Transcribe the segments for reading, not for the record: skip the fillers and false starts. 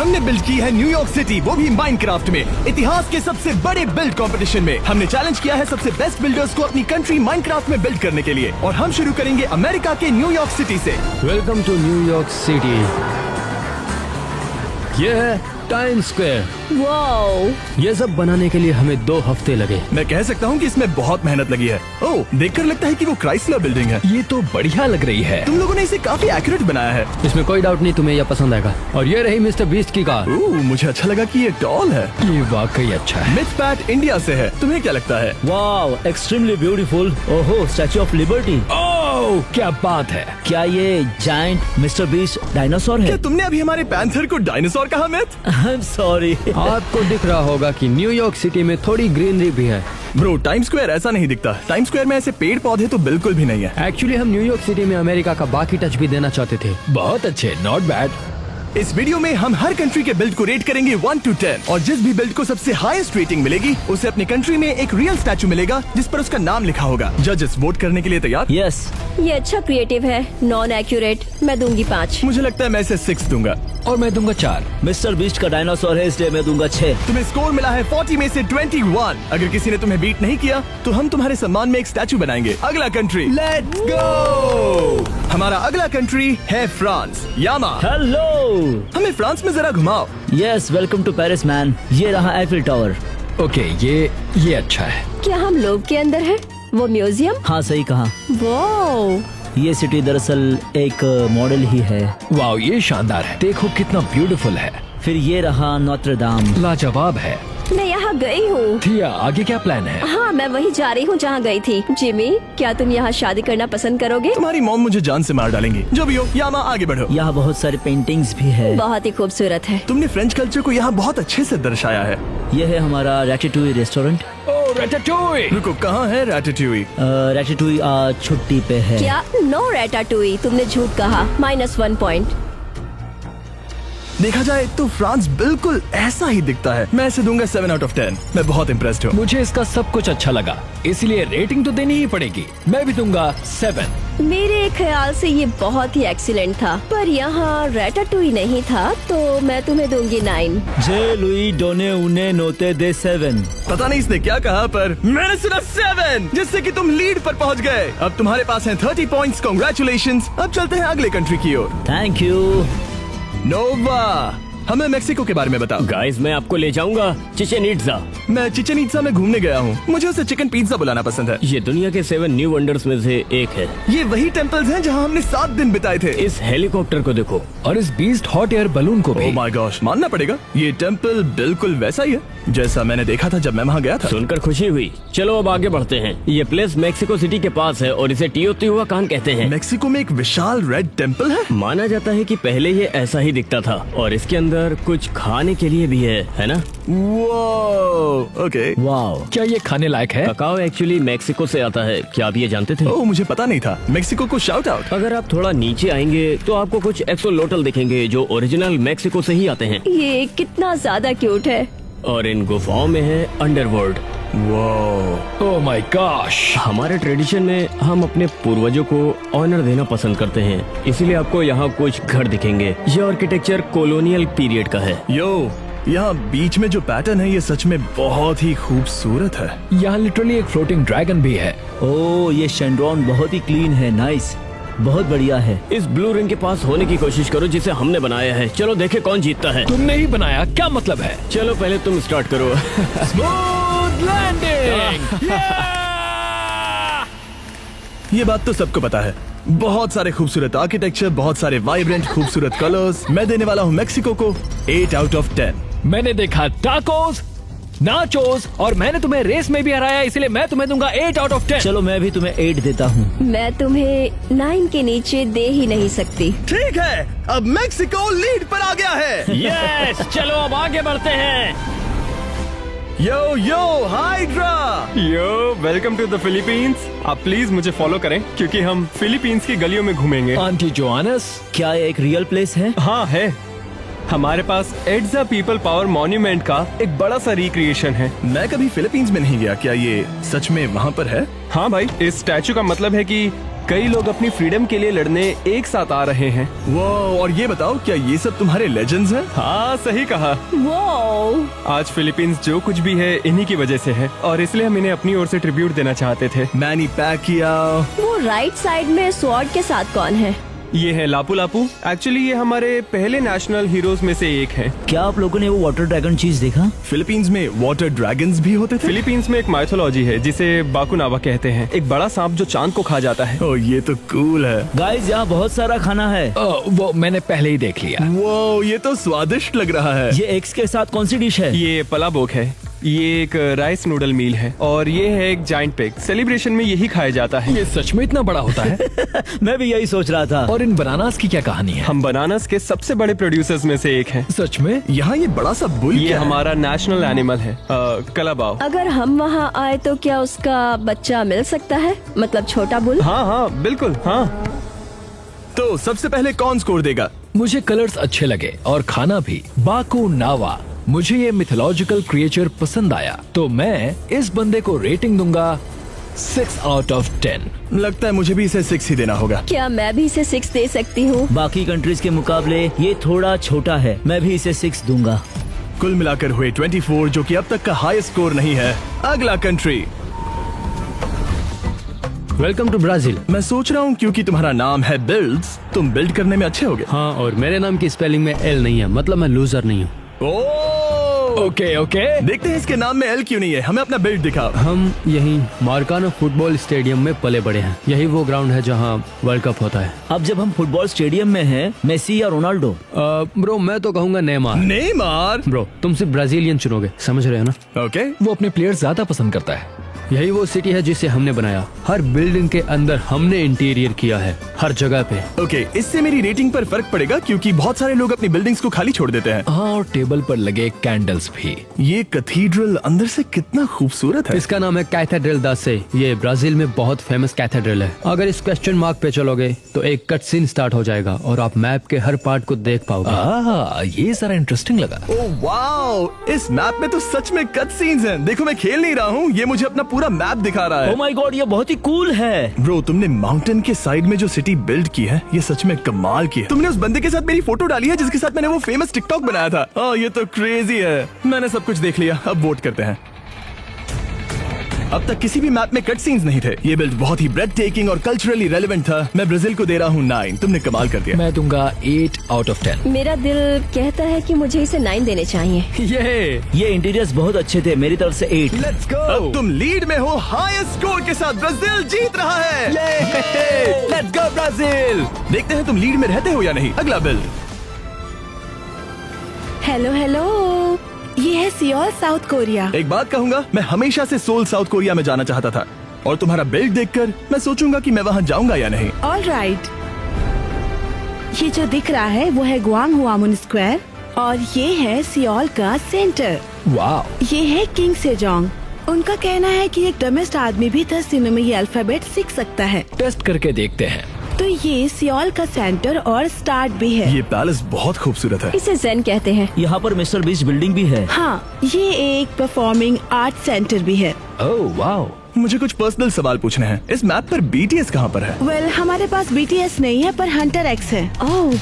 हमने बिल्ड की है न्यूयॉर्क सिटी, वो भी माइनक्राफ्ट में। इतिहास के सबसे बड़े बिल्ड कंपटीशन में हमने चैलेंज किया है सबसे बेस्ट बिल्डर्स को अपनी कंट्री माइनक्राफ्ट में बिल्ड करने के लिए। और हम शुरू करेंगे अमेरिका के न्यूयॉर्क सिटी से। Welcome to New York city. ये है टाइम्स स्क्वायर। वाओ, ये सब बनाने के लिए हमें 2 हफ्ते लगे। मैं कह सकता हूँ कि इसमें बहुत मेहनत लगी है। ओह, देखकर लगता है कि वो क्राइसलर बिल्डिंग है। ये तो बढ़िया लग रही है। तुम लोगों ने इसे काफी एक्यूरेट बनाया है। इसमें कोई डाउट नहीं तुम्हें यह पसंद आएगा। और ये रही मिस्टर बीस्ट की कार। ओह, मुझे अच्छा लगा कि ये टॉल है। ये वाकई अच्छा है। मिथ पैट इंडिया से है, तुम्हें क्या लगता है? Wow, extremely beautiful. ओहो, स्टैच्यू ऑफ लिबर्टी। ओह, क्या बात है। क्या ये जायंट मिस्टर बीस्ट डायनासोर है? क्या तुमने अभी हमारे पैंथर को डायनासोर कहा मिथ? I am sorry. आपको दिख रहा होगा कि न्यूयॉर्क सिटी में थोड़ी ग्रीनरी भी है। ब्रो, टाइम स्क्वायर ऐसा नहीं दिखता। टाइम स्क्वायर में ऐसे पेड़ पौधे तो बिल्कुल भी नहीं है। एक्चुअली हम न्यूयॉर्क सिटी में अमेरिका का बाकी टच भी देना चाहते थे। बहुत अच्छे, नॉट बैड। इस वीडियो में हम हर कंट्री के बिल्ड को रेट करेंगे 1 to 10 और जिस भी बिल्ड को सबसे हाईएस्ट रेटिंग मिलेगी उसे अपनी कंट्री में एक रियल स्टैचू मिलेगा जिस पर उसका नाम लिखा होगा। जजेस वोट करने के लिए तैयार? यस। ये अच्छा क्रिएटिव है, नॉन एक्यूरेट। मैं दूंगी 5। मुझे लगता है मैं इसे 6 दूंगा। और मैं दूंगा 4। मिस्टर बीस्ट का डायनासोर है इसलिए मैं दूंगा 6। तुम्हें स्कोर मिला है 40 में से 21। अगर किसी ने तुम्हें बीट नहीं किया तो हम तुम्हारे सम्मान में एक स्टैचू बनाएंगे। अगला कंट्री, लेट्स गो। हमारा अगला कंट्री है फ्रांस। यामा, हेलो। हमें फ्रांस में जरा घुमाओ। Yes, welcome to Paris man. ये रहा एफिल टावर। ओके, ये अच्छा है। क्या हम लोग के अंदर है वो म्यूजियम? हाँ, सही कहा। वाओ, ये सिटी दरअसल एक मॉडल ही है। वाओ, ये शानदार है। देखो कितना ब्यूटीफुल है। फिर ये रहा नोत्र दाम। लाजवाब है। मैं यहाँ गई हूँ। थिया, आगे क्या प्लान है? हाँ, मैं वही जा रही हूँ जहाँ गई थी। जिमी, क्या तुम यहाँ शादी करना पसंद करोगे? तुम्हारी मॉम मुझे जान से मार डालेंगी। जो भी हो, यामा आगे बढ़ो। यहाँ बहुत सारे पेंटिंग्स भी है। बहुत ही खूबसूरत है। तुमने फ्रेंच कल्चर को यहाँ बहुत अच्छे से दर्शाया है। ये है हमारा रैटेटूई रेस्टोरेंट। ओह, रैटाटूई। रुको, कहाँ है रैटेटूई? रैटेटूई आज छुट्टी पे है। क्या? नो रैटाटूई, तुमने झूठ कहा। -1 पॉइंट। देखा जाए तो फ्रांस बिल्कुल ऐसा ही दिखता है। मैं इसे दूंगा 7 out of 10। मैं बहुत इम्प्रेस्ड हूँ। मुझे इसका सब कुछ अच्छा लगा, इसलिए रेटिंग तो देनी ही पड़ेगी। मैं भी दूंगा 7। मेरे ख्याल से ये बहुत ही एक्सीलेंट था, पर यहाँ रैटाटूई नहीं था, तो मैं तुम्हें दूंगी 9। जे लुई डोने उन्ने नोते दे 7। पता नहीं इसने क्या कहा, पर मैंने सुना 7, जिससे कि तुम लीड पर पहुंच गए। अब तुम्हारे पास हैं 30 पॉइंट्स। कांग्रेचुलेशंस। अब चलते हैं अगले कंट्री की ओर। Thank you. नोवा, हमें मेक्सिको के बारे में बताओ। गाइस, मैं आपको ले जाऊंगा चिचेन इट्जा। मैं चिचेन इट्जा में घूमने गया हूँ। मुझे उसे चिकन पिज्जा बुलाना पसंद है। ये दुनिया के 7 न्यू वंडर्स में से एक है। ये वही टेम्पल्स हैं जहाँ हमने 7 दिन बिताए थे। इस हेलीकॉप्टर को देखो। और इस बीस्ट हॉट एयर बलून को भी। ओह माय गॉश, मानना पड़ेगा ये टेम्पल बिल्कुल वैसा ही है जैसा मैंने देखा था जब मैं वहाँ गया था। सुनकर खुशी हुई। चलो अब आगे बढ़ते हैं। ये प्लेस मेक्सिको सिटी के पास है और इसे टियोतिहुआकान कहते हैं। मेक्सिको में एक विशाल रेड टेम्पल है। माना जाता है कि पहले ये ऐसा ही दिखता था और इसके अंदर कुछ खाने के लिए भी है ना? वो ओके। वाओ, क्या ये खाने लायक है? ककाओ एक्चुअली मेक्सिको से आता है। क्या आप ये जानते थे? ओह, मुझे पता नहीं था। मेक्सिको को शाउट आउट। अगर आप थोड़ा नीचे आएंगे तो आपको कुछ एक्सोलोटल दिखेंगे जो ओरिजिनल मेक्सिको से ही आते हैं। ये कितना ज्यादा क्यूट है। और इन गुफाओं में है अंडरवर्ल्ड। Oh my gosh. हमारे ट्रेडिशन में हम अपने पूर्वजों को ऑनर देना पसंद करते हैं, इसीलिए आपको यहाँ कुछ घर दिखेंगे। ये आर्किटेक्चर कॉलोनियल पीरियड का है। यो, यहाँ बीच में जो पैटर्न है ये सच में बहुत ही खूबसूरत है। यहाँ लिटरली एक फ्लोटिंग ड्रैगन भी है। ओ ये शेंड्रॉन बहुत ही क्लीन है। नाइस, बहुत बढ़िया है। इस ब्लू रिंग के पास होने की कोशिश करो जिसे हमने बनाया है। चलो देखे कौन जीतता है। तुमने ही बनाया, क्या मतलब है? चलो पहले तुम स्टार्ट करो। Smooth landing. ये बात तो सबको पता है। बहुत सारे खूबसूरत आर्किटेक्चर, बहुत सारे वाइब्रेंट खूबसूरत कलर्स। मैं देने वाला हूँ मेक्सिको को 8 out of 10। मैंने देखा टाकोस, नाचोस और मैंने तुम्हें रेस में भी हराया, इसलिए मैं तुम्हें दूंगा 8 out of 10। चलो मैं भी तुम्हें 8 देता हूँ। मैं तुम्हें 9 के नीचे दे ही नहीं सकती। ठीक है, अब मेक्सिको लीड पर आ गया है। यस, चलो अब आगे बढ़ते हैं। Yo yo Hydra. Yo, welcome to the Philippines. आप प्लीज मुझे फॉलो करें क्योंकि हम फिलीपींस की गलियों में घूमेंगे। आंटी जोआनस, क्या ये एक रियल प्लेस है? हाँ है। हमारे पास एड्जा पीपल पावर मॉन्यूमेंट का एक बड़ा सा रिक्रिएशन है। मैं कभी फिलीपींस में नहीं गया, क्या ये सच में वहाँ पर है? हाँ भाई, इस स्टैचू का मतलब है कि कई लोग अपनी फ्रीडम के लिए लड़ने एक साथ आ रहे हैं। वो और ये बताओ, क्या ये सब तुम्हारे लेजेंड्स हैं? हाँ सही कहा। वो आज फिलीपींस जो कुछ भी है इन्हीं की वजह से है और इसलिए हम इन्हें अपनी ओर से ट्रिब्यूट देना चाहते थे। मैनी पैकिया। वो राइट साइड में स्वॉर्ड के साथ कौन है? ये है लापू लापू। एक्चुअली ये हमारे पहले नेशनल हीरोज में से एक है। क्या आप लोगों ने वो वाटर ड्रैगन चीज देखा? फिलीपींस में वाटर ड्रैगन्स भी होते थे? फिलीपींस में एक माइथोलॉजी है जिसे बाकुनावा कहते हैं, एक बड़ा सांप जो चांद को खा जाता है। ओ ये तो कूल है। गाइस यहाँ बहुत सारा खाना है। वो मैंने पहले ही देख लिया। वो ये तो स्वादिष्ट लग रहा है। ये एग्स के साथ कौन सी डिश है? ये पलाबोक है, ये एक राइस नूडल मील है और ये है एक जाइंट पिग। सेलिब्रेशन में यही खाया जाता है। ये सच में इतना बड़ा होता है? मैं भी यही सोच रहा था। और इन बनानास की क्या कहानी है? हम बनानास के सबसे बड़े प्रोड्यूसर्स में से एक हैं। सच में? यहाँ ये बड़ा सा बुल ये क्या है? हमारा नेशनल एनिमल है, कलाबाव। अगर हम वहाँ आए तो क्या उसका बच्चा मिल सकता है? मतलब छोटा बुल? हाँ हाँ बिल्कुल हाँ। तो सबसे पहले कौन स्कोर देगा? मुझे कलर्स अच्छे लगे और खाना भी। बाकू नावा, मुझे ये मिथोलॉजिकल क्रिएचर पसंद आया, तो मैं इस बंदे को रेटिंग दूंगा 6 out of 10। लगता है मुझे भी इसे 6 ही देना होगा। क्या मैं भी इसे 6 दे सकती हूँ? बाकी कंट्रीज के मुकाबले ये थोड़ा छोटा है, मैं भी इसे 6 दूंगा। कुल मिलाकर हुए 24, जो कि अब तक का हाईएस्ट स्कोर नहीं है। अगला कंट्री। Welcome to Brazil. मैं सोच रहा हूँ क्योंकि तुम्हारा नाम है बिल्ड्स, तुम बिल्ड करने में अच्छे होगे। हाँ, और मेरे नाम की स्पेलिंग में एल नहीं है, मतलब मैं लूजर नहीं हूँ। Okay okay. देखते हैं इसके नाम में एल क्यों नहीं है। हमें अपना बिल्ड दिखाओ। हम यही मार्काना फुटबॉल स्टेडियम में पले बड़े हैं। यही वो ग्राउंड है जहाँ वर्ल्ड कप होता है। अब जब हम फुटबॉल स्टेडियम में हैं, मेसी या रोनाल्डो? ब्रो मैं तो कहूँगा नेमार। नेमार। ब्रो तुम सिर्फ ब्राजीलियन चुनोगे, समझ रहे हो ना? ओके। वो अपने प्लेयर ज्यादा पसंद करता है। यही वो सिटी है जिसे हमने बनाया। हर बिल्डिंग के अंदर हमने इंटीरियर किया है, हर जगह पे। ओके, इससे मेरी रेटिंग पर फर्क पड़ेगा क्योंकि बहुत सारे लोग अपनी बिल्डिंग्स को खाली छोड़ देते हैं। हाँ, और टेबल पर लगे कैंडल्स भी। ये कैथीड्रल अंदर से कितना खूबसूरत है। इसका नाम है कैथेड्रल दा से। ये ब्राजील में बहुत फेमस कैथेड्रल है। अगर इस क्वेश्चन मार्क पे चलोगे तो एक कट सीन स्टार्ट हो जाएगा और आप मैप के हर पार्ट को देख पाओगे। ये सारा इंटरेस्टिंग लगा। ओह वाओ, इस मैप में तो सच में कट सीन्स हैं। देखो मैं खेल नहीं रहा हूँ, ये मुझे अपना पूरा मैप दिखा रहा है। ओह माय गॉड, ये बहुत ही कूल है। ब्रो, तुमने माउंटेन के साइड में जो सिटी बिल्ड की है, ये सच में कमाल की है। तुमने उस बंदे के साथ मेरी फोटो डाली है जिसके साथ मैंने वो फेमस टिकटॉक बनाया था। ये तो क्रेजी है। मैंने सब कुछ देख लिया, अब वोट करते हैं। अब तक किसी भी मैप में कट सीन्स नहीं थे। ये बिल्ड बहुत ही ब्रेड टेकिंग और कल्चरली रेलेवेंट था। मैं ब्राजील को दे रहा हूँ 9। तुमने कमाल कर दिया। मैं दूंगा 8 out of 10। मेरा दिल कहता है कि मुझे इसे 9 देने चाहिए। ये इंटीरियर्स बहुत अच्छे थे, मेरी तरफ से 8। Let's go. अब तुम लीड में हो हाईएस्ट स्कोर के साथ। ब्राजील जीत रहा है। Let's go Brazil. देखते हैं तुम लीड में रहते हो या नहीं। अगला बिल्ड। हेलो हेलो, ये है सियोल साउथ कोरिया। एक बात कहूंगा, मैं हमेशा से सोल साउथ कोरिया में जाना चाहता था और तुम्हारा बिल्ड देखकर मैं सोचूंगा कि मैं वहाँ जाऊंगा या नहीं। ऑल राइट, ये जो दिख रहा है वो है ग्वांगहुआमुन स्क्वायर और ये है सियोल का सेंटर। वाह। ये है किंग सेजोंग। उनका कहना है कि एक डमिस्ट आदमी भी 10 दिनों में ये अल्फाबेट सीख सकता है। टेस्ट करके देखते हैं। तो ये सियोल का सेंटर और स्टार्ट भी है। ये पैलेस बहुत खूबसूरत है। इसे जेन कहते हैं। यहाँ पर मिस्टर बीस्ट बिल्डिंग भी है। हाँ, ये एक परफॉर्मिंग आर्ट सेंटर भी है। ओह वाह। मुझे कुछ पर्सनल सवाल पूछने हैं। इस मैप पर BTS कहाँ पर है? वेल, हमारे पास BTS नहीं है पर हंटर एक्स है। ओह,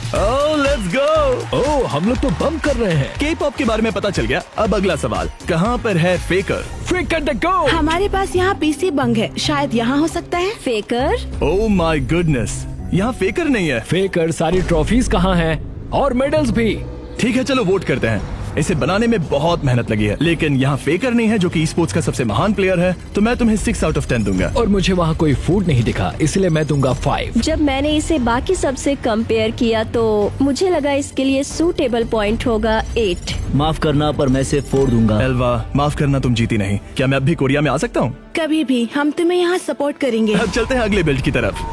लेट्स गो। ओह, हम लोग तो बम कर रहे हैं। K-pop के बारे में पता चल गया। अब अगला सवाल, कहाँ पर है फेकर? Freak at the go। हमारे पास यहाँ PC बंग है, शायद यहाँ हो सकता है। फेकर। ओह माय गुडनेस, यहाँ फेकर नहीं है। फेकर सारी ट्रॉफीज कहाँ हैं? और मेडल्स भी। ठीक है, चलो वोट करते हैं। इसे बनाने में बहुत मेहनत लगी है, लेकिन यहाँ फेकर नहीं है जो कि स्पोर्ट्स का सबसे महान प्लेयर है। तो मैं तुम्हें 6 out of 10 दूंगा। और मुझे वहाँ कोई फूड नहीं दिखा, इसलिए मैं दूंगा 5। जब मैंने इसे बाकी सबसे कंपेयर किया तो मुझे लगा इसके लिए सूटेबल पॉइंट होगा 8। माफ करना, पर मैं सिर्फ 4 दूंगा। एल्वा, माफ करना, तुम जीती नहीं। क्या मैं अब भी कोरिया में आ सकता हूँ? कभी भी, हम तुम्हें यहाँ सपोर्ट करेंगे। अब चलते हैं अगले बिल्ड की तरफ।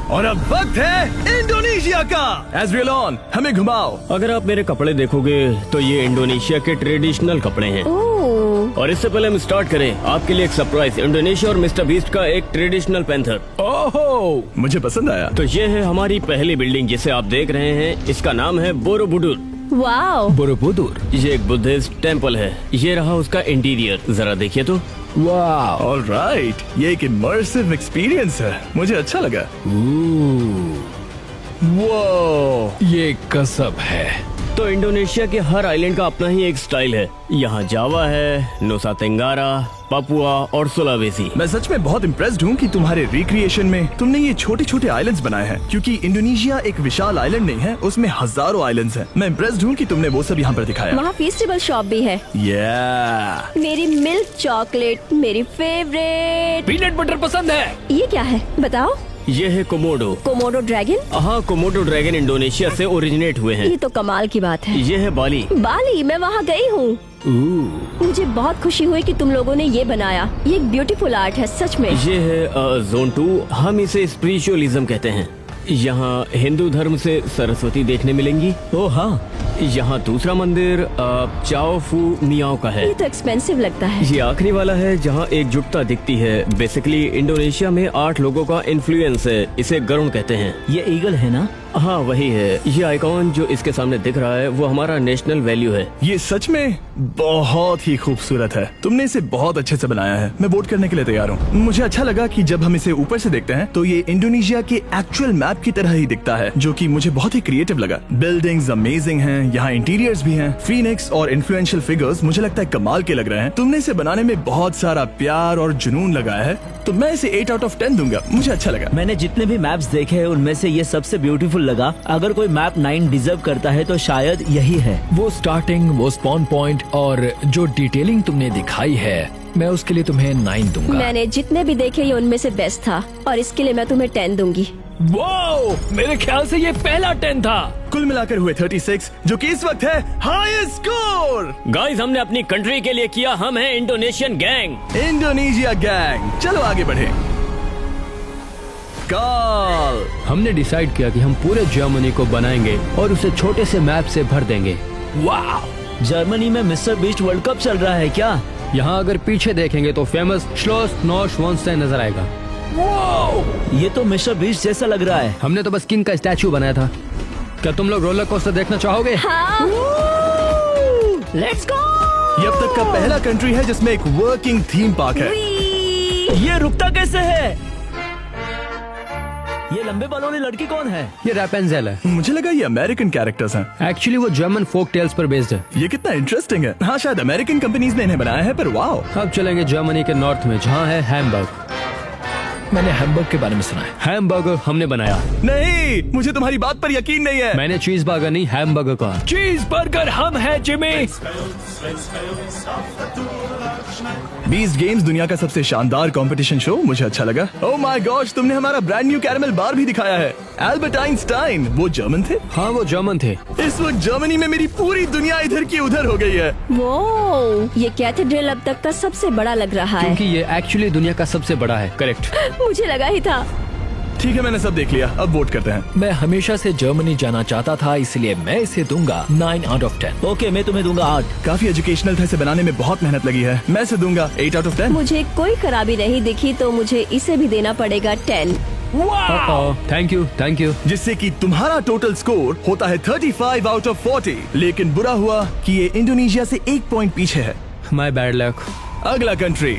और अब वक्त है इंडोनेशिया का। एज़रियल ऑन, हमें घुमाओ। अगर आप मेरे कपड़े देखोगे तो ये इंडोनेशिया के ट्रेडिशनल कपड़े हैं। ओह, और इससे पहले हम स्टार्ट करें, आपके लिए एक सरप्राइज, इंडोनेशिया और मिस्टर बीस्ट का एक ट्रेडिशनल पैंथर। ओहो, मुझे पसंद आया। तो ये है हमारी पहली बिल्डिंग जिसे आप देख रहे हैं। इसका नाम है बोरोबुडुर। वाओ, बुरबुदुर। ये एक बुद्धिस्ट टेम्पल है। ये रहा उसका इंटीरियर, जरा देखिए तो। वाह, ऑलराइट, ये एक इमर्सिव एक्सपीरियंस है, मुझे अच्छा लगा। वो ये गजब है। तो इंडोनेशिया के हर आइलैंड का अपना ही एक स्टाइल है। यहाँ जावा है, नुसा तेंगारा, पापुआ और सुलावेसी। मैं सच में बहुत इम्प्रेस्ड हूँ कि तुम्हारे रिक्रिएशन में तुमने ये छोटे छोटे आइलैंड्स बनाए हैं, क्योंकि इंडोनेशिया एक विशाल आइलैंड नहीं है, उसमें हजारों आइलैंड्स हैं। मैं इम्प्रेस्ड हूँ कि तुमने वो सब यहाँ पर दिखाया। वहाँ फेस्टिवल शॉप भी है। मेरी मिल्क चॉकलेट मेरी फेवरेट। पीनट बटर पसंद है। ये क्या है बताओ? ये है कोमोडो। Komodo dragon? हाँ, कोमोडो ड्रैगन इंडोनेशिया से ओरिजिनेट हुए हैं। ये तो कमाल की बात है। ये है बाली। बाली, मैं वहाँ गई हूँ। मुझे बहुत खुशी हुई कि तुम लोगों ने ये बनाया। ये एक ब्यूटीफुल आर्ट है सच में। ये है जोन 2। हम इसे स्पिरिचुअलिज्म कहते हैं। यहाँ हिंदू धर्म से सरस्वती देखने मिलेंगी। ओह हाँ, यहाँ दूसरा मंदिर चाओ फू मियाओ का है। ये तो एक्सपेंसिव लगता है। ये आखिरी वाला है जहाँ एकजुटता दिखती है। बेसिकली इंडोनेशिया में 8 लोगों का इन्फ्लुएंस है। इसे गरुण कहते हैं। ये ईगल है ना? हाँ वही है। ये आइकॉन जो इसके सामने दिख रहा है वो हमारा नेशनल वैल्यू है। ये सच में बहुत ही खूबसूरत है। तुमने इसे बहुत अच्छे से बनाया है। मैं वोट करने के लिए तैयार हूँ। मुझे अच्छा लगा कि जब हम इसे ऊपर से देखते हैं तो ये इंडोनेशिया के एक्चुअल मैप की तरह ही दिखता है, जो कि मुझे बहुत ही क्रिएटिव लगा। बिल्डिंग्स अमेजिंग हैं, यहाँ इंटीरियर्स भी हैं। फीनिक्स और इन्फ्लुएंशियल फिगर्स मुझे लगता है कमाल के लग रहे हैं। तुमने इसे बनाने में बहुत सारा प्यार और जुनून लगाया है, तो मैं इसे 8 out of 10 दूंगा। मुझे अच्छा लगा। मैंने जितने भी मैप्स देखे हैं उनमें से ये सबसे ब्यूटीफुल लगा। अगर कोई मैप 9 डिजर्व करता है तो शायद यही है। वो स्टार्टिंग, वो स्पॉन पॉइंट और जो डिटेलिंग तुमने दिखाई है, मैं उसके लिए तुम्हें 9 दूंगा। मैंने जितने भी देखे ये उनमें से बेस्ट था और इसके लिए मैं तुम्हें 10 दूंगी। वाओ, मेरे ख्याल से ये पहला 10 था। कुल मिलाकर हुए 36, जो कि इस वक्त है हाईएस्ट स्कोर। गाइस, हमने अपनी कंट्री के लिए किया। हम हैं इंडोनेशियन गैंग, इंडोनेशिया गैंग। चलो आगे बढ़े। कार्ल, हमने डिसाइड किया कि हम पूरे जर्मनी को बनाएंगे और उसे छोटे से मैप से भर देंगे। वाह, जर्मनी में मिस्टर बीस्ट वर्ल्ड कप चल रहा है क्या? यहाँ अगर पीछे देखेंगे तो फेमस श्लोस नॉर्शवानस्टाइन नजर आएगा। ये तो मिस्टर बीस्ट जैसा लग रहा है। हमने तो बस किंग का स्टैचू बनाया था। क्या तुम लोग रोलर कोस्टर देखना चाहोगे? हाँ, लेट्स गो। ये अब तक का पहला कंट्री है जिसमें एक वर्किंग थीम पार्क है। ये रुकता कैसे है? ये लंबे बालों वाली लड़की कौन है? ये रैपेंजेल है। मुझे लगा ये अमेरिकन कैरेक्टर्स हैं। एक्चुअली वो जर्मन फोक टेल्स पर बेस्ड है। ये कितना इंटरेस्टिंग है। हाँ, शायद अमेरिकन कंपनीज ने इन्हें बनाया है, पर वाओ। अब चलेंगे जर्मनी के नॉर्थ में, जहाँ है हैमबर्ग। मैंने हैमबर्ग के बारे में सुना है। हैमबर्गर हमने बनाया। नहीं, मुझे तुम्हारी बात पर यकीन नहीं है। मैंने चीज बर्गर नहीं, हैमबर्गर कहा। चीज बर्गर हम है जिमी। बीस्ट गेम्स दुनिया का सबसे शानदार कंपटीशन शो, मुझे अच्छा लगा। ओह माय गॉश, तुमने हमारा ब्रांड न्यू कैरेमल बार भी दिखाया है। एल्बर्ट आइंस्टाइन, वो जर्मन थे? हाँ, वो जर्मन थे। इस वक्त जर्मनी में मेरी पूरी दुनिया इधर की उधर हो गई है। वो ये कैथेड्रल अब तक का सबसे बड़ा लग रहा है। क्योंकि ये एक्चुअली दुनिया का सबसे बड़ा है। करेक्ट। मुझे लगा ही था। ठीक है, मैंने सब देख लिया, अब वोट करते हैं। मैं हमेशा से जर्मनी जाना चाहता था, इसलिए मैं इसे दूंगा 9 out of 10। ओके, मैं तुम्हें दूंगा 8। काफी एजुकेशनल था, इसे बनाने में बहुत मेहनत लगी है। मैं इसे दूंगा 8 out of 10। मुझे कोई खराबी नहीं दिखी तो मुझे इसे भी देना पड़ेगा 10। Thank you, thank you. जिससे कि तुम्हारा टोटल स्कोर होता है 35 out of 40। लेकिन बुरा हुआ कि ये इंडोनेशिया से 1 पॉइंट पीछे है। My bad luck. अगला country.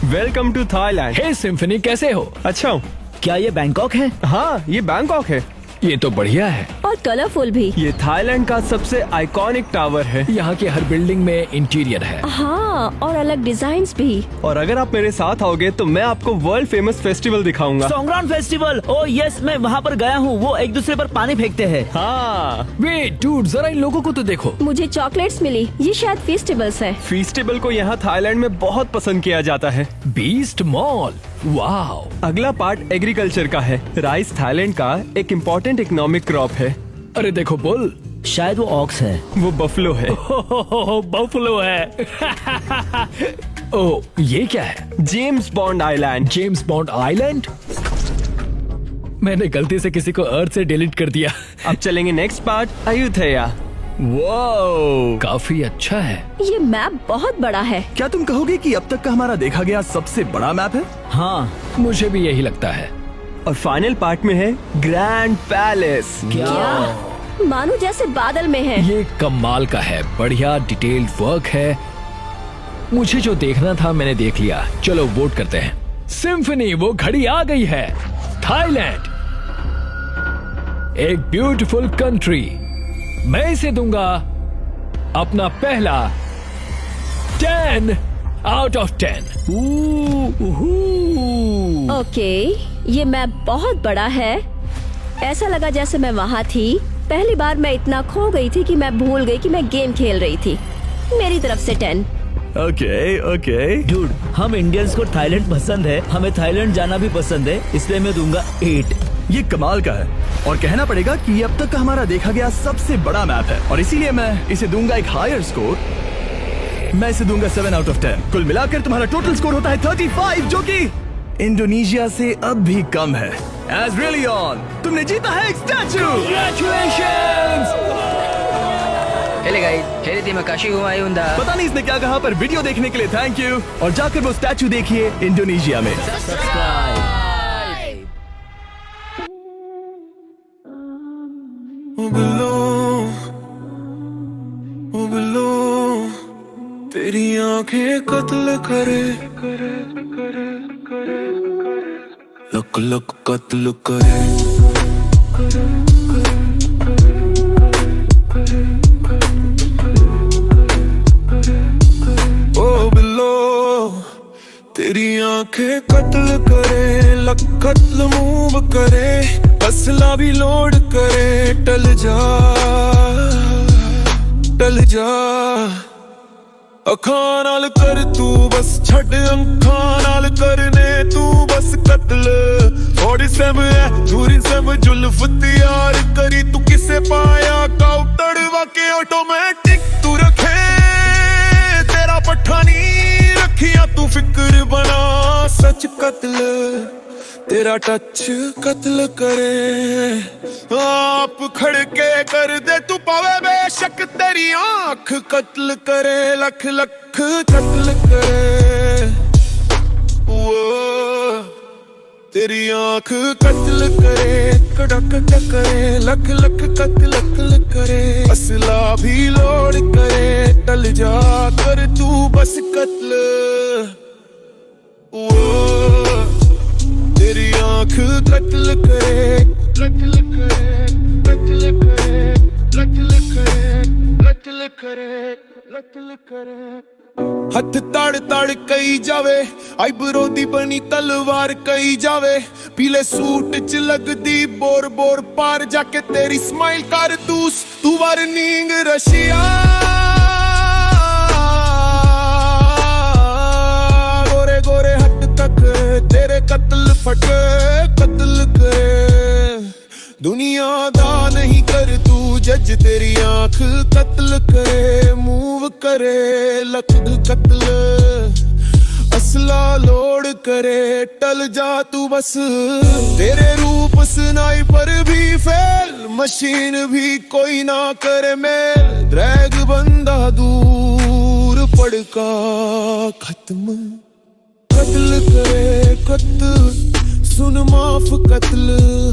Welcome to Thailand. Hey Symphony, कैसे हो? अच्छा हूँ। क्या ये बैंकॉक है? हाँ, ये बैंकॉक है। ये तो बढ़िया है। और कलरफुल भी। ये थाईलैंड का सबसे आइकॉनिक टावर है। यहाँ के हर बिल्डिंग में इंटीरियर है। हाँ, और अलग डिजाइन्स भी। और अगर आप मेरे साथ आओगे तो मैं आपको वर्ल्ड फेमस फेस्टिवल दिखाऊंगा। सोंगरान फेस्टिवल। ओह यस, मैं वहाँ पर गया हूँ। वो एक दूसरे पर पानी फेंकते हैं। हाँ, वेट डूड, जरा इन लोगों को तो देखो। मुझे चॉकलेट्स मिली। ये शायद फेस्टिवल्स है। फेस्टिवल को यहाँ थाईलैंड में बहुत पसंद किया जाता है। Beast mall, wow. अगला पार्ट एग्रीकल्चर का है। राइस थाईलैंड का एक इम्पोर्टेंट इकोनॉमिक क्रॉप है। अरे देखो बुल, शायद वो ऑक्स है। वो बफलो है। बफलो है। ओ, ये क्या है? James bond island. James bond island? मैंने गलती से किसी को अर्थ से डिलीट कर दिया। अब चलेंगे नेक्स्ट पार्ट, अयुथैया। वाओ, काफी अच्छा है। ये मैप बहुत बड़ा है। क्या तुम कहोगे कि अब तक का हमारा देखा गया सबसे बड़ा मैप है? हाँ, मुझे भी यही लगता है। और फाइनल पार्ट में है ग्रैंड पैलेस। क्या? मानो जैसे बादल में है। ये कमाल का है, बढ़िया डिटेल्ड वर्क है। मुझे जो देखना था मैंने देख लिया। चलो वोट करते हैं। सिम्फनी, वो घड़ी आ गई है। थाईलैंड, एक ब्यूटीफुल कंट्री। मैं इसे दूंगा अपना पहला 10 out of 10। ओके, ये मैप बहुत बड़ा है। ऐसा लगा जैसे मैं वहाँ थी। पहली बार मैं इतना खो गई थी कि मैं भूल गई कि मैं गेम खेल रही थी। मेरी तरफ से 10। ओके। डूड, हम इंडियंस को थाईलैंड पसंद है, हमें थाईलैंड जाना भी पसंद है, इसलिए मैं दूंगा 8। ये कमाल का है और कहना पड़ेगा कि ये अब तक का हमारा देखा गया सबसे बड़ा मैप है और इसीलिए मैं इसे दूंगा एक हायर स्कोर। मैं इसे दूंगा 7 out of 10। कुल मिलाकर तुम्हारा टोटल स्कोर होता है 35, जो कि इंडोनेशिया से अब भी कम है। एज रियली ऑन, तुमने जीता है एक स्टैचू। पता नहीं इसने क्या कहा, पर वीडियो देखने के लिए थैंक यू और जाकर वो स्टैचू देखिए इंडोनेशिया में। तेरी आंखें कत्ल करे, लक लक कत्ल करे। ओ बिल्लो, तेरी आंखें कत्ल करे, लक कत्ल मूव करे, असला भी लोड करे। टल जा अखां नाल कर तू बस, छड़ अंखां नाल करने तू बस कत्ल। थोड़ी सम है दूरी सम जुल्फ तैयार करी तू किसे पाया काउंटर वाके ऑटोमेटिक तू रखे तेरा पट्ठा नहीं रखिया तू फिक्र बना सच कत्ल। तेरा टच कत्ल करे, आप खड़के कर दे तू पावे बेशक। तेरी आंख कत्ल करे, लख लख कत्ल करे। वो तेरी आंख कत्ल करे, कड़क करे, लख लख कत्ल करे। असला भी लोड करे, टल जा कर तू बस कत्ल। वो तेरी आंख कत्ल करे, कत्ल करे, कत्ल करे, कत्ल करे, कत्ल करे, कत्ल करे। हथ तड़ तड़ कई जावे, आईब्रो दी बनी तलवार कई जावे। पीले सूट च लगदी बोर बोर पार जाके तेरी स्माइल कर दूस तू वार्निंग रशिया। गोरे गोरे हट तक तेरे कत्ल फटे, कत्ल करे। दुनिया दा नहीं कर तू जज, तेरी आंख कत्ल करे, मूव करे लख कत्ल। असला लोड करे, टल जा तू बस। तेरे रूप स्नाइपर भी फेल, मशीन भी कोई ना करे मेल। ड्रैग बंदा दूर पड़का खत्म, कत्ल करे कत्ल। सुन माफ कत्ल,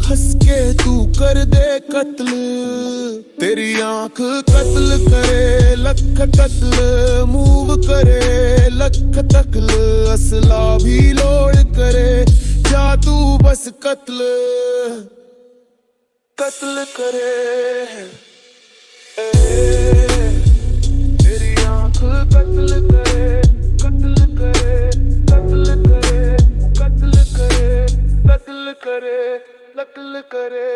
हंस के तू कर दे कत्ल। तेरी आंख कत्ल करे, लख कत्ल मूव करे, लख कत्ल। असला भी लोड करे, जा तू बस कत्ल, कत्ल करे। तेरी आंख कत्ल करे, कत्ल करे, कत्ल करे, कत्ल करे, कत्ल करे, कत्ल करे।